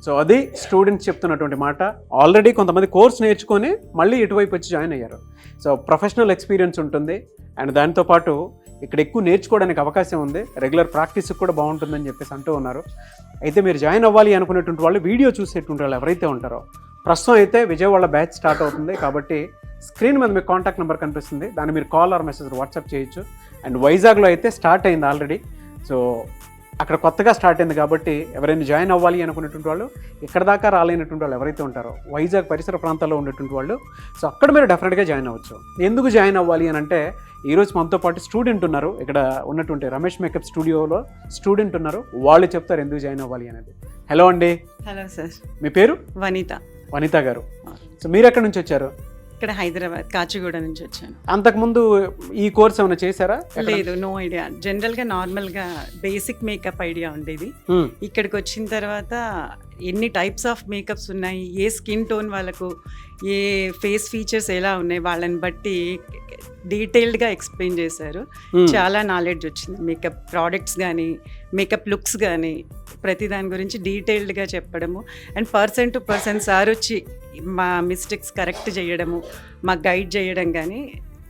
So అది students చెప్తున్నటువంటి మాట. ఆల్రెడీ కొంతమంది కోర్స్ నేర్చుకొని మళ్ళీ ఇటువైపు వచ్చి జాయిన్ అయ్యారు. సో ప్రొఫెషనల్ ఎక్స్పీరియన్స్ ఉంటుంది అండ్ దాంతోపాటు ఇక్కడ ఎక్కువ నేర్చుకోవడానికి అవకాశం ఉంది, రెగ్యులర్ ప్రాక్టీస్ కూడా బాగుంటుందని చెప్పేసి అంటూ ఉన్నారు. అయితే మీరు జాయిన్ అవ్వాలి అనుకునేటువంటి వాళ్ళు, వీడియో చూసేటువంటి వాళ్ళు ఎవరైతే ఉంటారో, ప్రస్తుతం అయితే విజయవాడ బ్యాచ్ స్టార్ట్ అవుతుంది కాబట్టి స్క్రీన్ మీద మీకు కాంటాక్ట్ నెంబర్ కనిపిస్తుంది, దాన్ని మీరు కాల్ ఆర్ మెసేజ్ వాట్సాప్ చేయొచ్చు. అండ్ వైజాగ్లో అయితే స్టార్ట్ అయింది ఆల్రెడీ. సో అక్కడ కొత్తగా స్టార్ట్ అయింది కాబట్టి ఎవరైనా జాయిన్ అవ్వాలి అనుకునేటువంటి వాళ్ళు, ఇక్కడ దాకా రాలేనటువంటి వాళ్ళు ఎవరైతే ఉంటారో వైజాగ్ పరిసర ప్రాంతాల్లో ఉండేటువంటి వాళ్ళు, సో అక్కడ మీరు డెఫినెట్గా జాయిన్ అవ్వచ్చు. ఎందుకు జాయిన్ అవ్వాలి అని అంటే, ఈరోజు మనతో పాటు స్టూడెంట్ ఉన్నారు, ఇక్కడ ఉన్నటువంటి రమేష్ మేకప్ స్టూడియోలో స్టూడెంట్ ఉన్నారు, వాళ్ళు చెప్తారు ఎందుకు జాయిన్ అవ్వాలి అనేది. హలో అండి. Hello sir. మీ పేరు? వనిత గారు. సో మీరు ఎక్కడి నుంచి వచ్చారు? ఇక్కడ హైదరాబాద్ కాచిగూడ నుంచి వచ్చాను. అంతకుముందు ఈ కోర్స్ ఏమైనా చేశారా? లేదు, నో ఐడియా. జనరల్గా నార్మల్గా బేసిక్ మేకప్ ఐడియా ఉండేది. ఇక్కడికి వచ్చిన తర్వాత ఎన్ని టైప్స్ ఆఫ్ మేకప్స్ ఉన్నాయి, ఏ స్కిన్ టోన్ వాళ్ళకు, ఏ ఫేస్ ఫీచర్స్ ఎలా ఉన్నాయి, వాళ్ళని బట్టి డీటెయిల్డ్గా ఎక్స్ప్లెయిన్ చేశారు. చాలా నాలెడ్జ్ వచ్చింది. మేకప్ ప్రోడక్ట్స్ కానీ, మేకప్ లుక్స్ కానీ, ప్రతి దాని గురించి డీటెయిల్డ్గా చెప్పడము. And person to person sir వచ్చి మా మిస్టేక్స్ కరెక్ట్ చేయడము, మాకు గైడ్ చేయడం కానీ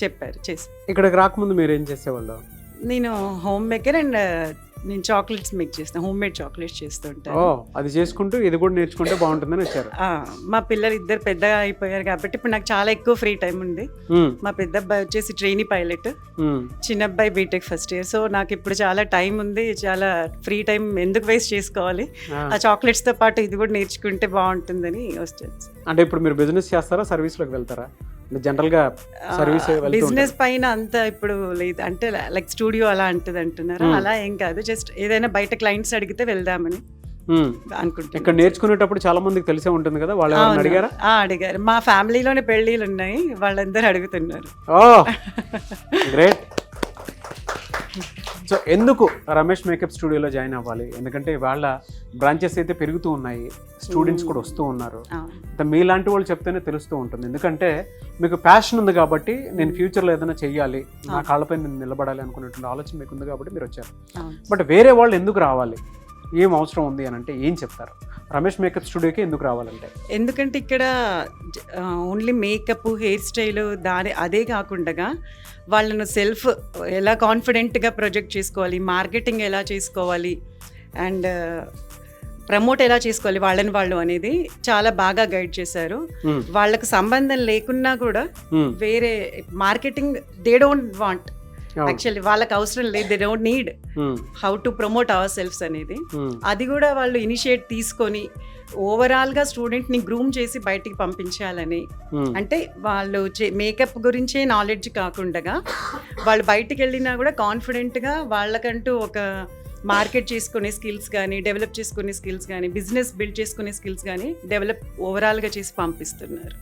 చెప్పారు. చేసి ఇక్కడికి రాకముందు మీరు ఏం చేసేవాళ్ళు? నేను హోమ్ మేకర్ అండ్ నేను చాక్లెట్స్ మేక్ చేస్తాను, హోమ్ మేడ్ చాక్లెట్స్ చేస్తూ ఉంటాను. అది చేసుకుంటూ ఇది కూడా నేర్చుకుంటే బాగుంటుందని వచ్చారు. మా పిల్లలు ఇద్దరు పెద్దగా అయిపోయారు కాబట్టి ఇప్పుడు నాకు చాలా ఎక్కువ ఫ్రీ టైం ఉంది. మా పెద్ద అబ్బాయి వచ్చేసి ట్రైనీ పైలట్, చిన్న అబ్బాయి బీటెక్ ఫస్ట్ ఇయర్. సో నాకు ఇప్పుడు చాలా టైం ఉంది, చాలా ఫ్రీ టైం ఎందుకు వేస్ట్ చేసుకోవాలి, ఆ చాక్లెట్స్ తో పాటు ఇది కూడా నేర్చుకుంటే బాగుంటుందని వచ్చాను. అంటే ఇప్పుడు మీరు బిజినెస్ చేస్తారా, సర్వీస్లోకి వెళ్తారా? జనరల్ గా సర్వీస్ బిజినెస్ పైన అంత ఇప్పుడు లేదు, అంటే లైక్ స్టూడియో అలా అంటది అంటున్నారు, అలా ఏం కాదు. జస్ట్ ఏదైనా బయట క్లయింట్స్ అడిగితే వెళ్దామని అనుకుంటున్నాను. ఇక్కడ నేర్చుకునేటప్పుడు చాలా మందికి తెలిసే ఉంటుంది కదా, వాళ్ళు అడిగారా? అడిగారు. మా ఫ్యామిలీలోనే పెళ్ళిళ్ళు ఉన్నాయి, వాళ్ళందరూ అడుగుతున్నారు. గ్రేట్. సో ఎందుకు రమేష్ మేకప్ స్టూడియోలో జాయిన్ అవ్వాలి? ఎందుకంటే వాళ్ళ బ్రాంచెస్ అయితే పెరుగుతూ ఉన్నాయి, స్టూడెంట్స్ కూడా వస్తూ ఉన్నారు. మీలాంటి వాళ్ళు చెప్తేనే తెలుస్తూ ఉంటుంది. ఎందుకంటే మీకు ప్యాషన్ ఉంది కాబట్టి, నేను ఫ్యూచర్లో ఏదైనా చెయ్యాలి, నా కాళ్ళపై నేను నిలబడాలి అనుకునేటువంటి ఆలోచన మీకు ఉంది కాబట్టి మీరు వచ్చారు. బట్ వేరే వాళ్ళు ఎందుకు రావాలి, ఏం అవసరం ఉంది అని అంటే ఏం చెప్తారు? రమేష్ మేకప్ స్టూడియోకి ఎందుకు రావాలంటే? ఎందుకంటే ఇక్కడ ఓన్లీ మేకప్, హెయిర్ స్టైల్ అదే కాకుండా వాళ్ళను సెల్ఫ్ ఎలా కాన్ఫిడెంట్గా ప్రొజెక్ట్ చేసుకోవాలి, మార్కెటింగ్ ఎలా చేసుకోవాలి అండ్ ప్రమోట్ ఎలా చేసుకోవాలి వాళ్ళని వాళ్ళు అనేది చాలా బాగా గైడ్ చేశారు. వాళ్ళకు సంబంధం లేకున్నా కూడా వేరే marketing they don't want, actually వాళ్ళకి అవసరం లేదు, they don't need how to promote our selfs అనేది. అది కూడా వాళ్ళు ఇనిషియేట్ తీసుకొని ఓవరాల్గా స్టూడెంట్ని గ్రూమ్ చేసి బయటికి పంపించాలని, అంటే వాళ్ళు మేకప్ గురించే నాలెడ్జ్ కాకుండా వాళ్ళు బయటికి వెళ్ళినా కూడా కాన్ఫిడెంట్గా వాళ్ళకంటూ ఒక మార్కెట్ చేసుకునే స్కిల్స్ కానీ, డెవలప్ చేసుకునే స్కిల్స్ కానీ, బిజినెస్ బిల్డ్ చేసుకునే స్కిల్స్ కానీ డెవలప్ ఓవరాల్గా చేసి పంపిస్తున్నారు.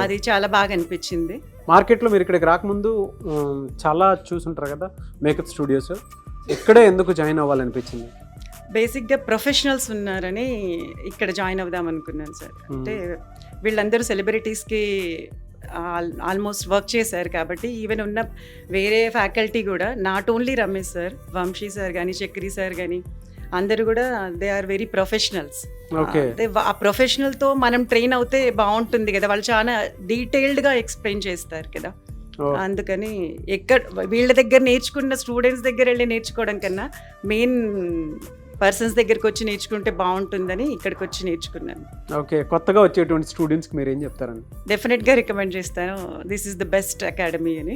అది చాలా బాగా అనిపించింది. మార్కెట్లో మీరు ఇక్కడికి రాకముందు చాలా చూసుంటారు కదా మేకప్ స్టూడియోస్, ఇక్కడే ఎందుకు జాయిన్ అవ్వాలనిపించింది? బేసిక్గా ప్రొఫెషనల్స్ ఉన్నారని ఇక్కడ జాయిన్ అవుదాం అనుకున్నాను సార్. అంటే వీళ్ళందరూ సెలబ్రిటీస్కి ఆల్మోస్ట్ వర్క్ చేశారు కాబట్టి, ఈవెన్ ఉన్న వేరే ఫ్యాకల్టీ కూడా not only Ramesh sir, Vamshi sir కానీ, చక్రి సార్ కానీ అందరూ కూడా దే ఆర్ వెరీ ప్రొఫెషనల్స్. ఆ ప్రొఫెషనల్తో మనం ట్రైన్ అవుతే బాగుంటుంది కదా, వాళ్ళు చాలా డీటెయిల్డ్గా ఎక్స్ప్లెయిన్ చేస్తారు కదా. అందుకని వీళ్ళ దగ్గర నేర్చుకున్న స్టూడెంట్స్ దగ్గర వెళ్ళి నేర్చుకోవడం కన్నా మెయిన్ పర్సన్స్ దగ్గరికి వచ్చి నేర్చుకుంటే బాగుంటుందని ఇక్కడికి వచ్చి నేర్చుకున్నాను. ఓకే, కొత్తగా వచ్చేటువంటి స్టూడెంట్స్కి మీరు ఏం చెప్తారని? డెఫినెట్గా రికమెండ్ చేస్తాను, this is the best academy అని.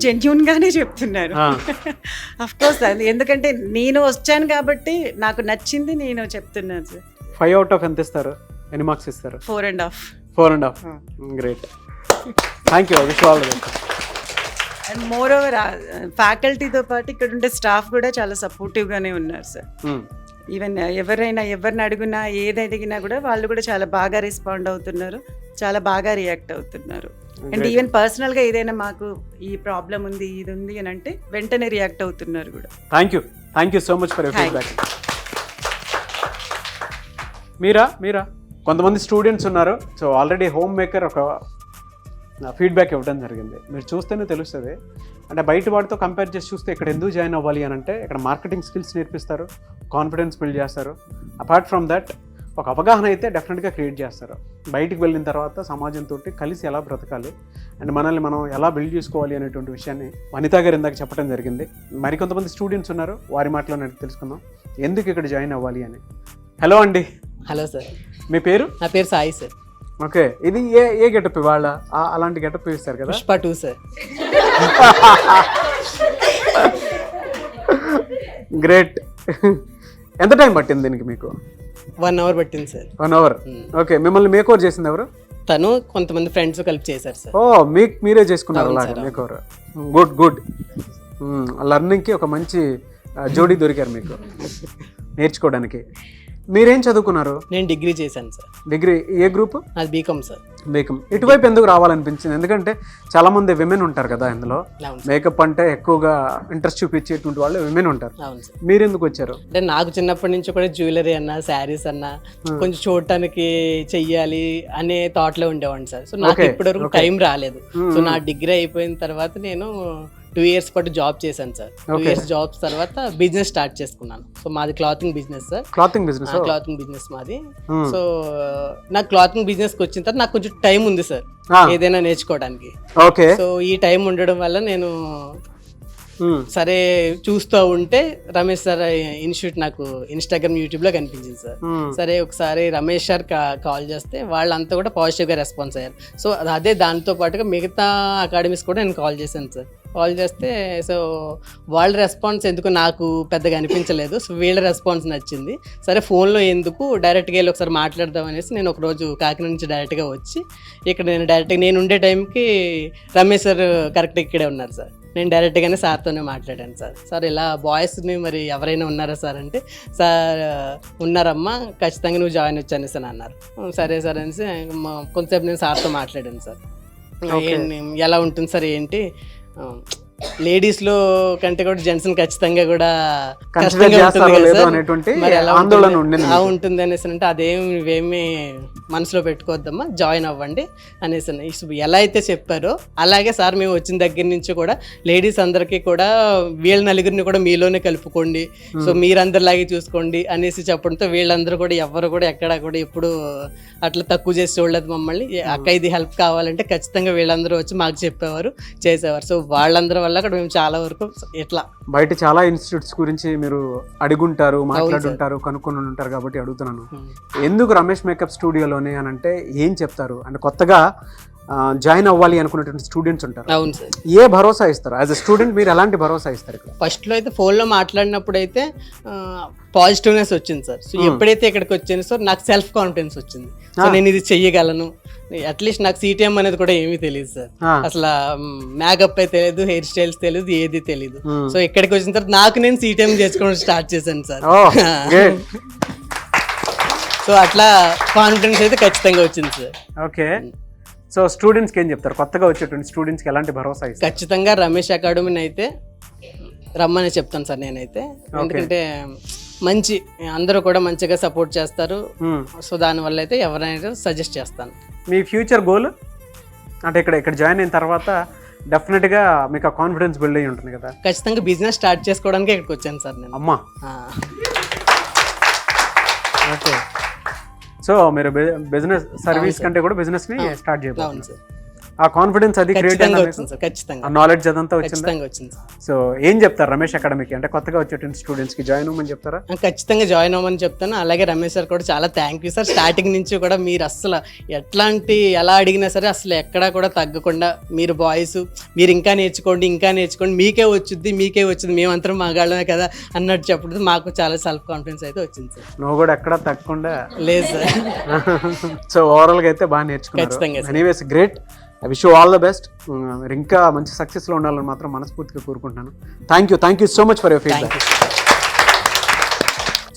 జెన్యూన్ గానే చెప్తున్నారు అఫ్ కోర్స్, ఎందుకంటే నేను వచ్చాను కాబట్టి నాకు నచ్చింది నేను చెప్తున్నాను సార్. 5 out of ఎంత ఇస్తారు? ఎన్ని మార్క్స్ ఇస్తారు? 4.5. 4.5. Great, thank you. Wish all the best. And moreover ఫ్యాకల్టీతో పాటు ఇక్కడ ఉండే స్టాఫ్ కూడా చాలా సపోర్టివ్గానే ఉన్నారు సార్. ఈవెన్ ఎవరిని అడిగినా ఏది అడిగినా కూడా వాళ్ళు కూడా చాలా బాగా రెస్పాండ్ అవుతున్నారు, చాలా బాగా రియాక్ట్ అవుతున్నారు. అండ్ ఈవెన్ పర్సనల్గా ఏదైనా మాకు ఈ ప్రాబ్లం ఉంది, ఇది ఉంది అని అంటే వెంటనే రియాక్ట్ అవుతున్నారు కూడా. Thank you so much for your feedback. మీరా కొంతమంది స్టూడెంట్స్ ఉన్నారు. సో ఆల్రెడీ హోమ్ మేకర్ ఒక ఫీడ్బ్యాక్ ఇవ్వడం జరిగింది, మీరు చూస్తేనే తెలుస్తుంది. అంటే బయట వాటితో కంపేర్ చేసి చూస్తే ఇక్కడ ఎందుకు జాయిన్ అవ్వాలి అని అంటే ఇక్కడ మార్కెటింగ్ స్కిల్స్ నేర్పిస్తారు, కాన్ఫిడెన్స్ బిల్డ్ చేస్తారు. అపార్ట్ ఫ్రమ్ దట్ ఒక అవగాహన అయితే డెఫినెట్గా క్రియేట్ చేస్తారు. బయటికి వెళ్ళిన తర్వాత సమాజంతో కలిసి ఎలా బ్రతకాలి అండ్ మనల్ని మనం ఎలా బిల్డ్ చేసుకోవాలి అనేటువంటి విషయాన్ని వనితా గారు ఇందాక చెప్పడం జరిగింది. మరికొంతమంది స్టూడెంట్స్ ఉన్నారు, వారి మాటలో నేను తెలుసుకుందాం ఎందుకు ఇక్కడ జాయిన్ అవ్వాలి అని. హలో అండి. Hello sir. మీ పేరు? నా పేరు సాయి సార్. ఓకే, ఇది ఏ గెటప్ ఇవాళ? అలాంటి గెటప్ ఇస్తారు కదా. పుష్ప 2 సార్. గ్రేట్. ఎంత టైం పట్టింది దీనికి మీకు? 1 అవర్ పట్టింది సార్. 1 అవర్. ఓకే, మిమ్మల్ని మేక్ ఓవర్ చేసింది ఎవరు? తను కొంతమంది ఫ్రెండ్స్ కలిపి చేశారు సార్. ఓ, మీరే చేసుకున్నారు అలాగే మేక్ ఓవర్. Good good. లర్నింగ్కి ఒక మంచి జోడీ దొరికారు మీకు నేర్చుకోవడానికి. మీరేం చదువుకున్నారు? నేను డిగ్రీ చేశాను సార్. డిగ్రీ ఏ గ్రూప్? అది బీకామ్ సార్. బీకామ్. ఇటువైపు ఎందుకు రావాలనిపించింది? ఎందుకంటే చాలా మంది విమెన్ ఉంటారు కదా ఇందులో, మేకప్ అంటే ఎక్కువగా ఇంట్రెస్ట్ చూపించేటువంటి వాళ్ళు విమెన్ ఉంటారు. అవును సార్. మీరు ఎందుకు వచ్చారు? అంటే నాకు చిన్నప్పటి నుంచి కూడా జ్యువెలరీ అన్నా, శారీస్ అన్నా కొంచెం చూడటానికి చెయ్యాలి అనే థాట్ లో ఉండేవాడిని సార్. సో నాకు ఇప్పటివరకు టైం రాలేదు. సో నా డిగ్రీ అయిపోయిన తర్వాత నేను 2 years పాటు జాబ్ చేశాను సార్. 2 years జాబ్స్ తర్వాత బిజినెస్ స్టార్ట్ చేసుకున్నాను. సో మాది clothing business sir. Clothing business మాది. సో నాకు క్లాతింగ్ బిజినెస్ కి వచ్చిన తర్వాత నాకు కొంచెం టైం ఉంది సార్ ఏదైనా నేర్చుకోవడానికి. సో ఈ టైం ఉండడం వల్ల నేను సరే చూస్తూ ఉంటే రమేష్ సార్ ఇన్స్టిట్యూట్ నాకు ఇన్స్టాగ్రామ్, యూట్యూబ్లో కనిపించింది సార్. సరే ఒకసారి రమేష్ సార్ కాల్ చేస్తే వాళ్ళంతా కూడా పాజిటివ్గా రెస్పాన్స్ అయ్యారు. సో అదే దాంతో పాటుగా మిగతా అకాడమీస్ కూడా నేను కాల్ చేశాను సార్. కాల్ చేస్తే సో వాళ్ళ రెస్పాన్స్ ఎందుకు నాకు పెద్దగా అనిపించలేదు. సో వీళ్ళ రెస్పాన్స్ నచ్చింది. సరే ఫోన్లో ఎందుకు డైరెక్ట్గా వెళ్ళి ఒకసారి మాట్లాడదాం అనేసి నేను ఒకరోజు కాకినాడ నుంచి డైరెక్ట్గా వచ్చి ఇక్కడ నేను ఉండే టైంకి రమేష్ సార్ కరెక్ట్గా ఇక్కడే ఉన్నారు సార్. నేను డైరెక్ట్గానే సార్తోనే మాట్లాడాను సార్. సార్ ఇలా బాయ్స్ని మరి ఎవరైనా ఉన్నారా సార్ అంటే, సార్ ఉన్నారమ్మా ఖచ్చితంగా నువ్వు జాయిన్ వచ్చాను సార్ అన్నారు. సరే సార్ అనేసి కొంతసేపు నేను సార్తో మాట్లాడాను సార్. ఎలా ఉంటుంది సార్ ఏంటి, లేడీస్లో కంటే కూడా జెంట్స్ని ఖచ్చితంగా కూడా కష్టంగా ఉంటుంది అనేసి అంటే అదేమి నువ్వేమి మనసులో పెట్టుకోవద్దమ్మా, జాయిన్ అవ్వండి అనేసి ఎలా అయితే చెప్పారో అలాగే సార్ మేము వచ్చిన దగ్గర నుంచి కూడా లేడీస్ అందరికీ కూడా వీళ్ళ నలుగురిని కూడా మీలోనే కలుపుకోండి, సో మీరందరిలాగే చూసుకోండి అనేసి చెప్పడంతో వీళ్ళందరూ కూడా ఎవరు కూడా ఎక్కడ కూడా ఎప్పుడు అట్లా తక్కువ చేసి చూడలేదు మమ్మల్ని. అక్క ఇది హెల్ప్ కావాలంటే ఖచ్చితంగా వీళ్ళందరూ వచ్చి మాకు చెప్పేవారు, చేసేవారు. సో వాళ్ళందరూ వల్ల కూడా మేము చాలా వరకు ఇట్లా బయట చాలా ఇన్స్టిట్యూట్స్ గురించి మీరు అడుగుంటారు, మాట్లాడుంటారు, కనుక్కొని ఉంటారు కాబట్టి అడుగుతున్నాను. ఎందుకు రమేష్ మేకప్ స్టూడియోలోనే అని అంటే ఏం చెప్తారు? అంటే కొత్తగా జాయిన్ అవ్వాలి అనుకున్నటువంటి స్టూడెంట్స్ ఉంటారు. అవును సార్. ఏ భరోసా ఇస్తారు యాజ్ అ స్టూడెంట్? మీరు ఎలాంటి భరోసా ఇస్తారు ఇక్కడ? ఫస్ట్లో అయితే ఫోన్లో మాట్లాడినప్పుడు అయితే పాజిటివ్నెస్ వచ్చింది సార్. సో ఎప్పుడైతే ఇక్కడికి వచ్చాను సార్ నాకు సెల్ఫ్ కాన్ఫిడెన్స్ వచ్చింది. సో నేను ఇది చెయ్యగలను. అట్లీస్ట్ నాకు సిటిఎం అనేది కూడా ఏమీ తెలియదు సార్. అసలు మేకప్ అయితే తెలియదు, హెయిర్ స్టైల్స్ తెలియదు, ఏది తెలియదు. సో ఇక్కడికి వచ్చిన తర్వాత నాకు నేను సిటిఎం చేసుకోవడం స్టార్ట్ చేశాను సార్. సో అట్లా కాన్ఫిడెన్స్ అయితే ఖచ్చితంగా వచ్చింది సార్. ఓకే. సో స్టూడెంట్స్కి ఏం చెప్తారు? కొత్తగా వచ్చేటువంటి స్టూడెంట్స్కి ఎలాంటి భరోసా ఇస్తారు? ఖచ్చితంగా రమేష్ అకాడమీని అయితే రమ్మని చెప్తాను సార్ నేనైతే. ఎందుకంటే మంచి అందరూ కూడా మంచిగా సపోర్ట్ చేస్తారు. సో దానివల్ల అయితే ఎవరైనా సజెస్ట్ చేస్తాను. మీ ఫ్యూచర్ గోల్ అంటే ఇక్కడ జాయిన్ అయిన తర్వాత డెఫినెట్గా మీకు కాన్ఫిడెన్స్ బిల్డ్ అయ్యి ఉంటుంది కదా? ఖచ్చితంగా బిజినెస్ స్టార్ట్ చేసుకోవడానికి ఇక్కడికి వచ్చాను సార్ నేను. అమ్మా. ఓకే. సో మీరు బిజినెస్ సర్వీస్ కంటే కూడా బిజినెస్ ని స్టార్ట్ చేయబోతున్నారు సార్. ఆ కాన్ఫిడెన్స్ అది క్రియేట్ ఖచ్చితంగా నాలెడ్జ్ అదంతా వచ్చింది. సో ఏం చెప్తారు రమేష్ అకాడమీకి? అంటే కొత్తగా వచ్చేటువంటి స్టూడెంట్స్ కి జాయిన్ అవ్వమని చెప్తారా? ఖచ్చితంగా జాయిన్ అవ్వమని చెప్తాను. అలాగే రమేష్ సార్ కూడా చాలా థ్యాంక్ యూ సార్. స్టార్టింగ్ నుంచి కూడా మీరు అసలు ఎలా అడిగినా సరే అసలు ఎక్కడా కూడా తగ్గకుండా మీరు బాయ్స్ మీరు ఇంకా నేర్చుకోండి మీకే వచ్చింది మేమంతరం మగాళ్ళమే కదా అన్నట్టు చెప్పడం మాకు చాలా సెల్ఫ్ కాన్ఫిడెన్స్ అయితే వచ్చింది సార్. నువ్వు కూడా ఎక్కడా తగ్గకుండా లేదు సార్. సో ఓవరాల్ గా అయితే బాగా నేర్చుకున్నారు. ఖచ్చితంగా. Anyways great. I wish you all the best. మీరు ఇంకా మంచి సక్సెస్లో ఉండాలని మాత్రం మనస్ఫూర్తిగా కోరుకుంటున్నాను. Thank you so much for your feedback.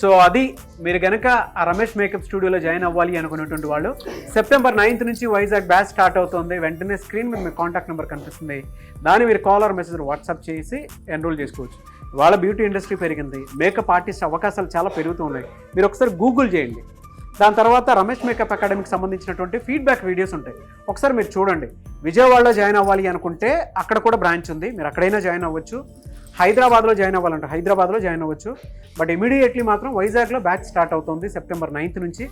So అది మీరు కనుక ఆ రమేష్ మేకప్ స్టూడియోలో జాయిన్ అవ్వాలి అనుకునేటువంటి వాళ్ళు September 9th నుంచి వైజాగ్ బ్యాచ్ స్టార్ట్ అవుతుంది. వెంటనే స్క్రీన్ మీద మీ కాంటాక్ట్ నెంబర్ కనిపిస్తుంది. దాన్ని మీరు కాల్ ఆర్ మెసేజ్ వాట్సాప్ చేసి ఎన్రోల్ చేసుకోవచ్చు. వాళ్ళ బ్యూటీ ఇండస్ట్రీ పెరిగింది, మేకప్ ఆర్టిస్ట్ అవకాశాలు చాలా పెరుగుతూ ఉన్నాయి. మీరు ఒకసారి గూగుల్ చేయండి. దాని తర్వాత రమేష్ మేకప్ అకాడమీకి సంబంధించినటువంటి ఫీడ్బ్యాక్ వీడియోస్ ఉంటాయి, ఒకసారి మీరు చూడండి. విజయవాడలో జాయిన్ అవ్వాలి అనుకుంటే అక్కడ కూడా బ్రాంచ్ ఉంది, మీరు అక్కడైనా జాయిన్ అవ్వచ్చు. హైదరాబాద్లో జాయిన్ అవ్వాలంటే హైదరాబాద్లో జాయిన్ అవ్వచ్చు. బట్ ఇమీడియట్లీ మాత్రం వైజాగ్లో బ్యాచ్ స్టార్ట్ అవుతుంది సెప్టెంబర్ 9th నుంచి.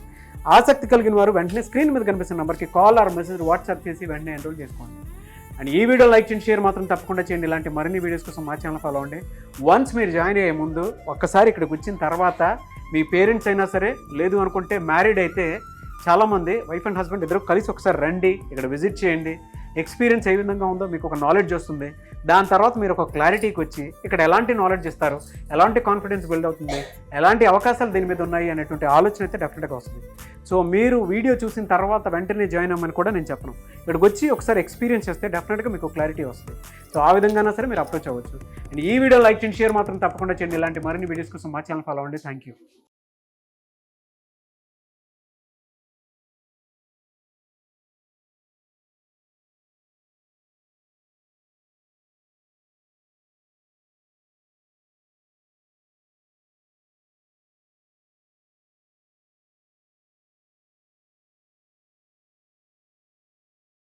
ఆసక్తి కలిగిన వారు వెంటనే స్క్రీన్ మీద కనిపిస్తున్న నెంబర్కి కాల్ ఆర్ మెసేజ్ వాట్సాప్ చేసి వెంటనే ఎన్రోల్ చేసుకోండి. అండ్ ఈ వీడియో లైక్ చేయండి, షేర్ మాత్రం తప్పకుండా చేయండి. ఇలాంటి మరిన్ని వీడియోస్ కోసం మా ఛానల్ ఫాలో అవ్వండి. వన్స్ మీరు జాయిన్ అయ్యే ముందు ఒక్కసారి ఇక్కడికి వచ్చిన తర్వాత మీ పేరెంట్స్ అయినా సరే, లేదు అనుకుంటే మ్యారీడ్ అయితే చాలామంది వైఫ్ అండ్ హస్బెండ్ ఇద్దరు కలిసి ఒకసారి రండి, ఇక్కడ విజిట్ చేయండి. ఎక్స్పీరియన్స్ ఏ విధంగా ఉందో మీకు ఒక నాలెడ్జ్ వస్తుంది. దాని తర్వాత మీరు ఒక క్లారిటీకి వచ్చి ఇక్కడ ఎలాంటి నాలెడ్జ్ ఇస్తారు, ఎలాంటి కాన్ఫిడెన్స్ బిల్డ్ అవుతుంది, ఎలాంటి అవకాశాలు దీని మీద ఉన్నాయి అనేటువంటి ఆలోచన అయితే డెఫినెట్గా వస్తుంది. సో మీరు వీడియో చూసిన తర్వాత వెంటనే జాయిన్ అవ్వమని కూడా నేను చెప్పను. ఇక్కడికి వచ్చి ఒకసారి ఎక్స్పీరియన్స్ చేస్తే డెఫినెట్గా మీకు క్లారిటీ వస్తుంది. సో ఆ విధంగానే సరే మీరు అప్రోచ్ అవ్వచ్చు. అండ్ ఈ వీడియో లైక్ చేయండి, షేర్ మాత్రం తప్పకుండా చేయండి. ఇలాంటి మరిన్ని వీడియోస్ కోసం మా ఛానల్ ఫాలో అవ్వండి. Thank you.